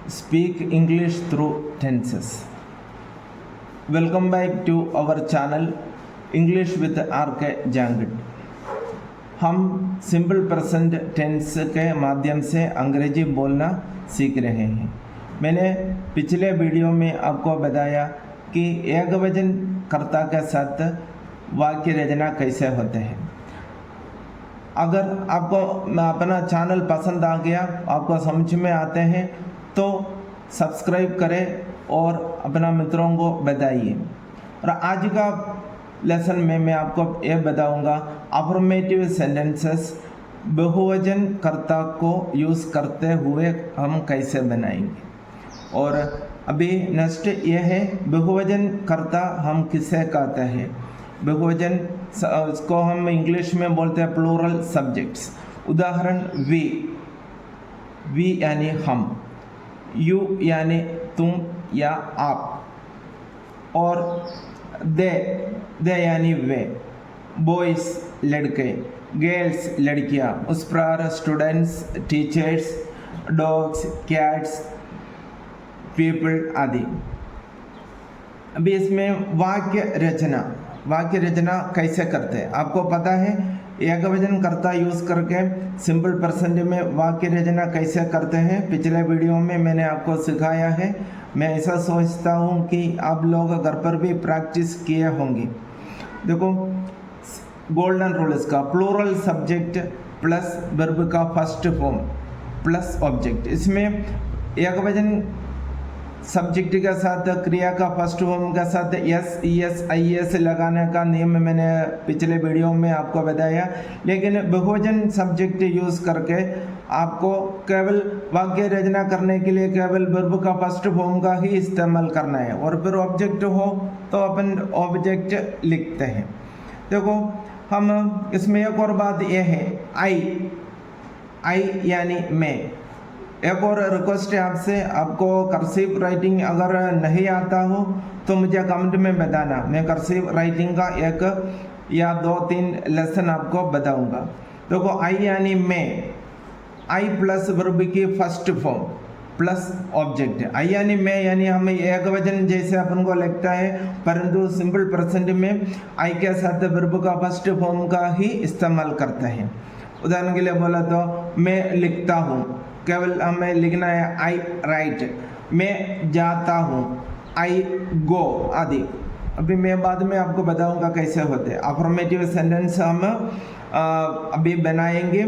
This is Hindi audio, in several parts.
speak English through tenses. Welcome back to our channel English with RK Jangit. हम सिंपल प्रेजेंट टेंस के माध्यम से अंग्रेजी बोलना सीख रहे हैं। मैंने पिछले वीडियो में आपको बताया कि एकवचन कर्ता के साथ वाक्य रचना कैसे होते हैं। अगर आपको अपना चैनल पसंद आ गया, आपको समझ में आते हैं तो सब्सक्राइब करें और अपना मित्रों को बताइए। और आज का लेसन में मैं आपको ये बताऊंगा अफर्मेटिव सेंटेंसेस बहुवचन कर्ता को यूज़ करते हुए हम कैसे बनाएंगे। और अभी नेक्स्ट ये है बहुवचन कर्ता हम किसे कहते हैं। बहुवचन इसको हम इंग्लिश में बोलते हैं प्लूरल सब्जेक्ट्स। उदाहरण वी यानी हम, यू यानी तुम या आप, और दे यानी वे, बॉयज़ लड़के, गर्ल्स लड़कियाँ, उस प्रकार students, teachers, dogs, cats, people आदि। अभी इसमें वाक्य रचना कैसे करते हैं आपको पता है। एकवचन कर्ता यूज़ करके सिंपल प्रेजेंट में वाक्य रचना कैसे करते हैं पिछले वीडियो में मैंने आपको सिखाया है। मैं ऐसा सोचता हूँ कि आप लोग घर पर भी प्रैक्टिस किए होंगे। देखो गोल्डन रूल इसका प्लूरल सब्जेक्ट प्लस वर्ब का फर्स्ट फॉर्म प्लस ऑब्जेक्ट। इसमें एकवचन सब्जेक्ट के साथ क्रिया का फर्स्ट फॉर्म के साथ एस लगाने का नियम मैंने पिछले वीडियो में आपको बताया। लेकिन बहुवचन सब्जेक्ट यूज़ करके आपको केवल वाक्य रचना करने के लिए केवल वर्ब का फर्स्ट फॉर्म का ही इस्तेमाल करना है। और फिर ऑब्जेक्ट हो तो अपन ऑब्जेक्ट लिखते हैं। देखो हम इसमें एक और बात यह है आई यानी मैं। एक और रिक्वेस्ट है आपसे, आपको कर्सिव राइटिंग अगर नहीं आता हो तो मुझे कमेंट में बताना। मैं कर्सिव राइटिंग का 1 या 2-3 लेसन आपको बताऊंगा। देखो आई यानी मैं, आई प्लस वर्ब की फर्स्ट फॉर्म प्लस ऑब्जेक्ट। आई यानी मैं यानी हम एकवचन जैसे अपन को लगता है, परंतु सिंपल प्रेजेंट में आई के साथ वर्ब का फर्स्ट फॉर्म का ही इस्तेमाल करते हैं। उदाहरण के लिए बोला तो मैं लिखता हूँ, केवल हमें लिखना है आई राइट। मैं जाता हूँ, आई गो आदि। अभी मैं बाद में आपको बताऊंगा कैसे होते हैं। अफर्मेटिव सेंटेंस हम अभी बनाएंगे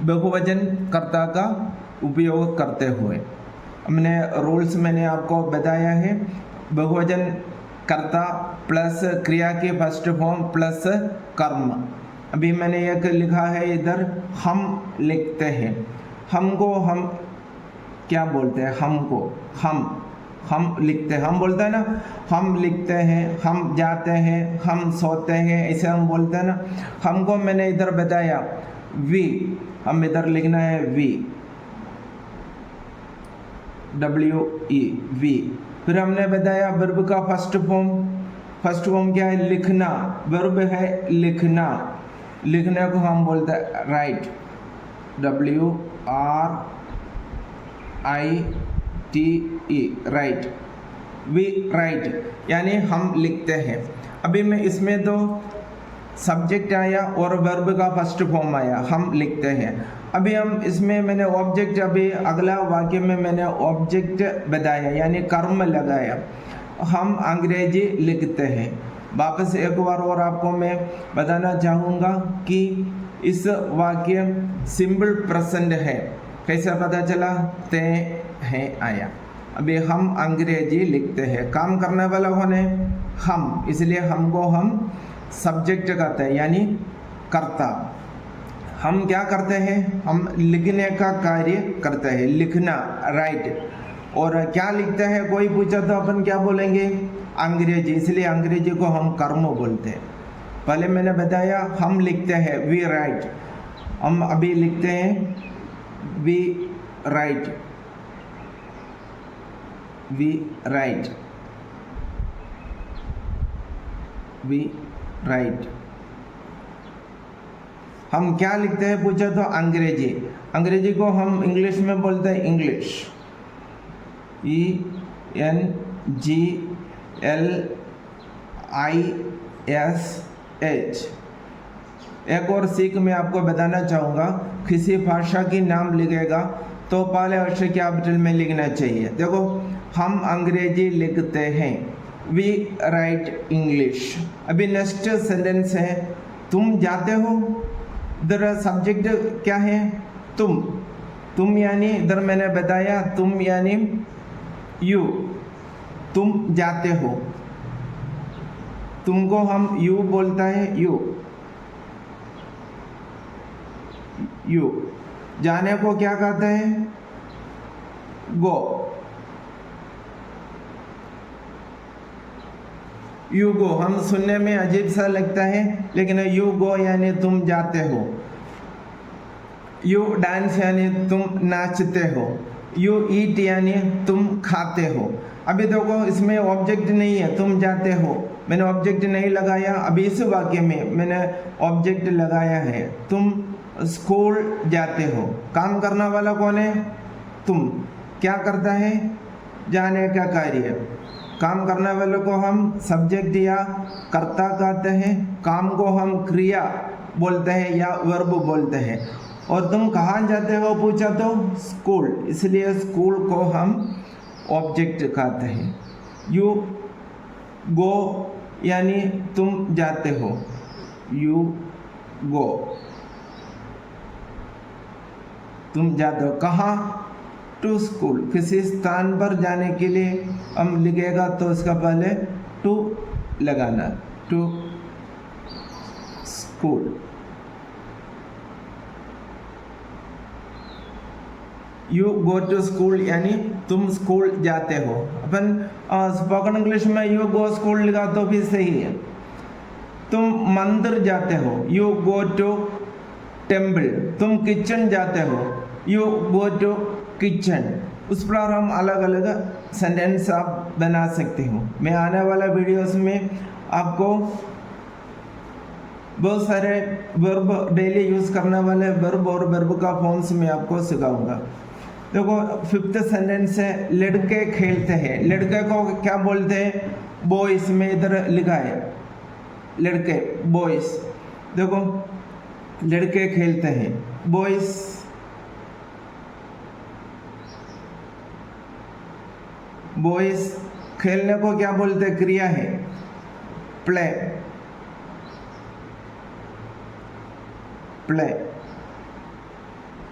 बहुवचन कर्ता का उपयोग करते हुए। हमने रूल्स मैंने आपको बताया है। बहुवचन कर्ता प्लस क्रिया के फर्स्ट फॉर्म प्लस कर्म। अभी मैंने एक लिखा है इधर, हम लिखते हैं। हमको हम क्या बोलते हैं, हमको हम लिखते हैं, हम बोलते हैं ना, हम लिखते हैं, हम जाते हैं, हम सोते हैं, ऐसे हम बोलते हैं ना। हमको मैंने इधर बताया वी, हम इधर लिखना है वी, WE वी। फिर हमने बताया वर्ब का फर्स्ट फॉर्म क्या है, लिखना। वर्ब है लिखना, लिखने को हम बोलते हैं write, WRITE write. We write यानी हम लिखते हैं। अभी मैं इसमें तो सब्जेक्ट आया और वर्ब का फर्स्ट फॉर्म आया, हम लिखते हैं। अभी हम इसमें मैंने ऑब्जेक्ट, अभी अगला वाक्य में मैंने ऑब्जेक्ट बताया यानी कर्म लगाया, हम अंग्रेजी लिखते हैं। वापस एक बार और आपको मैं बताना चाहूँगा कि इस वाक्य सिंपल प्रेजेंट है। कैसे पता चला, ते है आया। अभी हम अंग्रेजी लिखते हैं, काम करने वाला कौन है, हम, इसलिए हमको हम सब्जेक्ट कहते हैं यानी कर्ता। हम क्या करते हैं, हम लिखने का कार्य करते हैं, लिखना राइट। और क्या लिखते हैं कोई पूछा तो अपन क्या बोलेंगे, अंग्रेजी, इसलिए अंग्रेजी को हम कर्म बोलते हैं। पहले मैंने बताया हम लिखते हैं वी राइट, हम अभी लिखते हैं we write, we write, we write. हम क्या लिखते हैं पूछा तो अंग्रेजी, अंग्रेजी को हम इंग्लिश में बोलते हैं इंग्लिश। ENGLISH। एक और सीख मैं आपको बताना चाहूँगा, किसी भाषा की नाम लिखेगा तो पहले अक्षर कैपिटल में लिखना चाहिए। देखो, हम अंग्रेजी लिखते हैं, वी राइट इंग्लिश। अभी नेक्स्ट सेंटेंस है, तुम जाते हो। इधर सब्जेक्ट क्या है? तुम यानी इधर मैंने बताया, तुम यानी यू, तुम जाते हो। तुमको हम यू बोलता है, यू। जाने को क्या कहते हैं? गो। यू गो हम सुनने में अजीब सा लगता है, लेकिन यू गो यानी तुम जाते हो। यू डांस यानी तुम नाचते हो। यू ईट यानी तुम खाते हो। अभी देखो, इसमें ऑब्जेक्ट नहीं है, तुम जाते हो, मैंने ऑब्जेक्ट नहीं लगाया। अभी इस वाक्य में मैंने ऑब्जेक्ट लगाया है, तुम स्कूल जाते हो। काम करने वाला कौन है? तुम। क्या करता है? जाने का कार्य। काम करने वाले को हम सब्जेक्ट या कर्ता कहते हैं, काम को हम क्रिया बोलते हैं या वर्ब बोलते हैं। और तुम कहाँ जाते हो पूछा तो स्कूल, इसलिए स्कूल को हम ऑब्जेक्ट कहते हैं। यू गो यानी तुम जाते हो, यू गो, तुम जाते हो। कहाँ? To school. किसी स्थान पर जाने के लिए हम लिखेगा तो उसका पहले टू लगाना, to school. You go to school यानी तुम स्कूल जाते हो। अपन स्पोकन इंग्लिश में यू गो स्कूल लिखा तो भी सही है। तुम मंदिर जाते हो, यू गो टू टेम्पल। तुम किचन जाते हो, यू गो टू किचन। उस पर हम अलग अलग सेंटेंस आप बना सकते हो। मैं आने वाला वीडियोस में आपको बहुत सारे वर्ब, डेली यूज़ करने वाले वर्ब और वर्ब का फॉर्म्स में आपको सिखाऊंगा। देखो, फिफ्थ सेंटेंस है, लड़के खेलते हैं। लड़के को क्या बोलते हैं? बॉयज। में इधर लिखा है लड़के, बॉयज। देखो, लड़के खेलते हैं, बॉयज। बॉयज खेलने को क्या बोलते हैं? क्रिया है, प्ले। प्ले,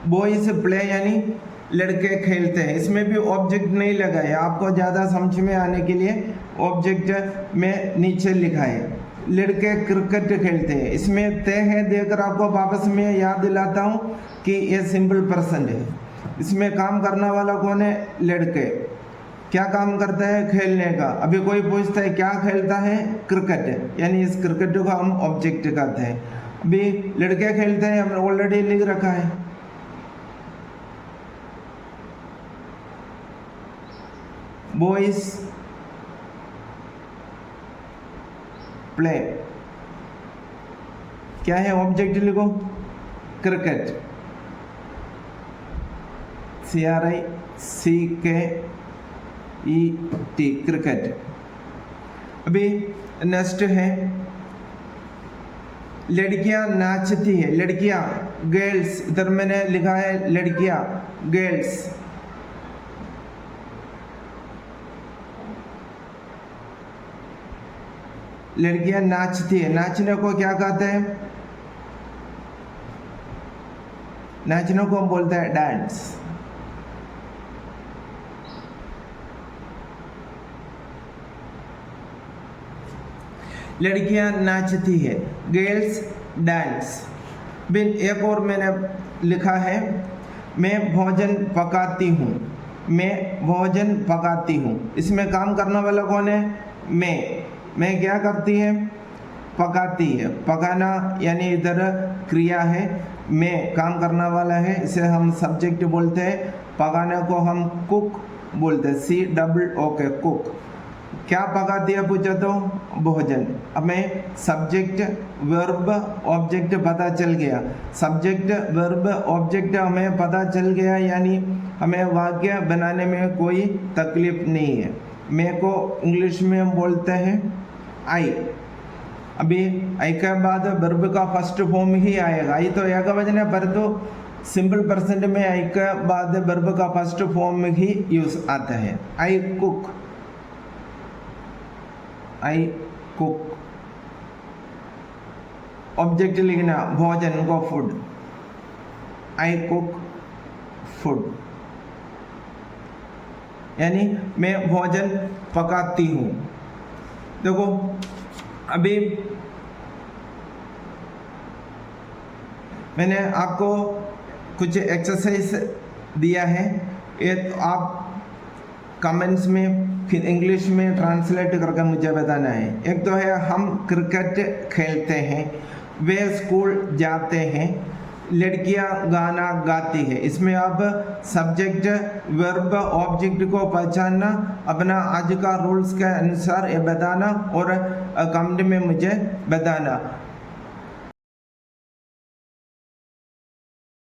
बॉयज प्ले यानी लड़के खेलते हैं। इसमें भी ऑब्जेक्ट नहीं लगा है, आपको ज़्यादा समझ में आने के लिए ऑब्जेक्ट में नीचे लिखा है। लड़के क्रिकेट खेलते हैं, इसमें तय है, देकर आपको वापस में याद दिलाता हूँ कि ये सिंपल पर्सन है। इसमें काम करने वाला कौन है? लड़के। क्या काम करता है? खेलने का। अभी कोई पूछता है क्या खेलता है? क्रिकेट, यानी इस क्रिकेट को हम ऑब्जेक्ट कहते हैं। अभी लड़के खेलते हैं, हमने ऑलरेडी लिख रखा है। बॉयज प्ले, क्या है? ऑब्जेक्ट लिखो, क्रिकेट, CRICKET, क्रिकेट। अभी नेक्स्ट है, लड़कियां नाचती है। लड़कियां, गर्ल्स। इधर मैंने लिखा है लड़कियां, गर्ल्स। लड़कियां नाचती है। नाचने को क्या कहते हैं? नाचने को हम बोलते हैं डांस। लड़कियां नाचती है, गर्ल्स डांस। बिन एक और मैंने लिखा है, मैं भोजन पकाती हूँ। मैं भोजन पकाती हूँ। इसमें काम करने वाला कौन है? मैं क्या करती है? पकाती है। पकाना यानी इधर क्रिया है, मैं काम करने वाला है, इसे हम सब्जेक्ट बोलते हैं। पकाने को हम कुक बोलते हैं, COOK, कुक। क्या पकाती है पूछा तो भोजन। हमें सब्जेक्ट वर्ब ऑब्जेक्ट पता चल गया, सब्जेक्ट वर्ब ऑब्जेक्ट हमें पता चल गया, यानी हमें वाक्य बनाने में कोई तकलीफ नहीं है। मैं को इंग्लिश में हम बोलते हैं आई। अभी आई के बाद वर्ब का फर्स्ट फॉर्म ही आएगा। आई तो एकवचन है, पर तो सिंपल पर्सन में आई के बाद वर्ब का फर्स्ट फॉर्म ही यूज आता है। I cook, I cook. Object लिखना भोजन को फूड, आई कुक फूड, यानी मैं भोजन पकाती हूँ। देखो अभी मैंने आपको कुछ एक्सरसाइज दिया है, ये तो आप कमेंट्स में फिर इंग्लिश में ट्रांसलेट करके मुझे बताना है। एक तो है हम क्रिकेट खेलते हैं, वे स्कूल जाते हैं, लड़कियां गाना गाती है। इसमें आप सब्जेक्ट वर्ब ऑब्जेक्ट को पहचानना, अपना आज का रूल्स के अनुसार ये बताना और कमेंट में मुझे बताना।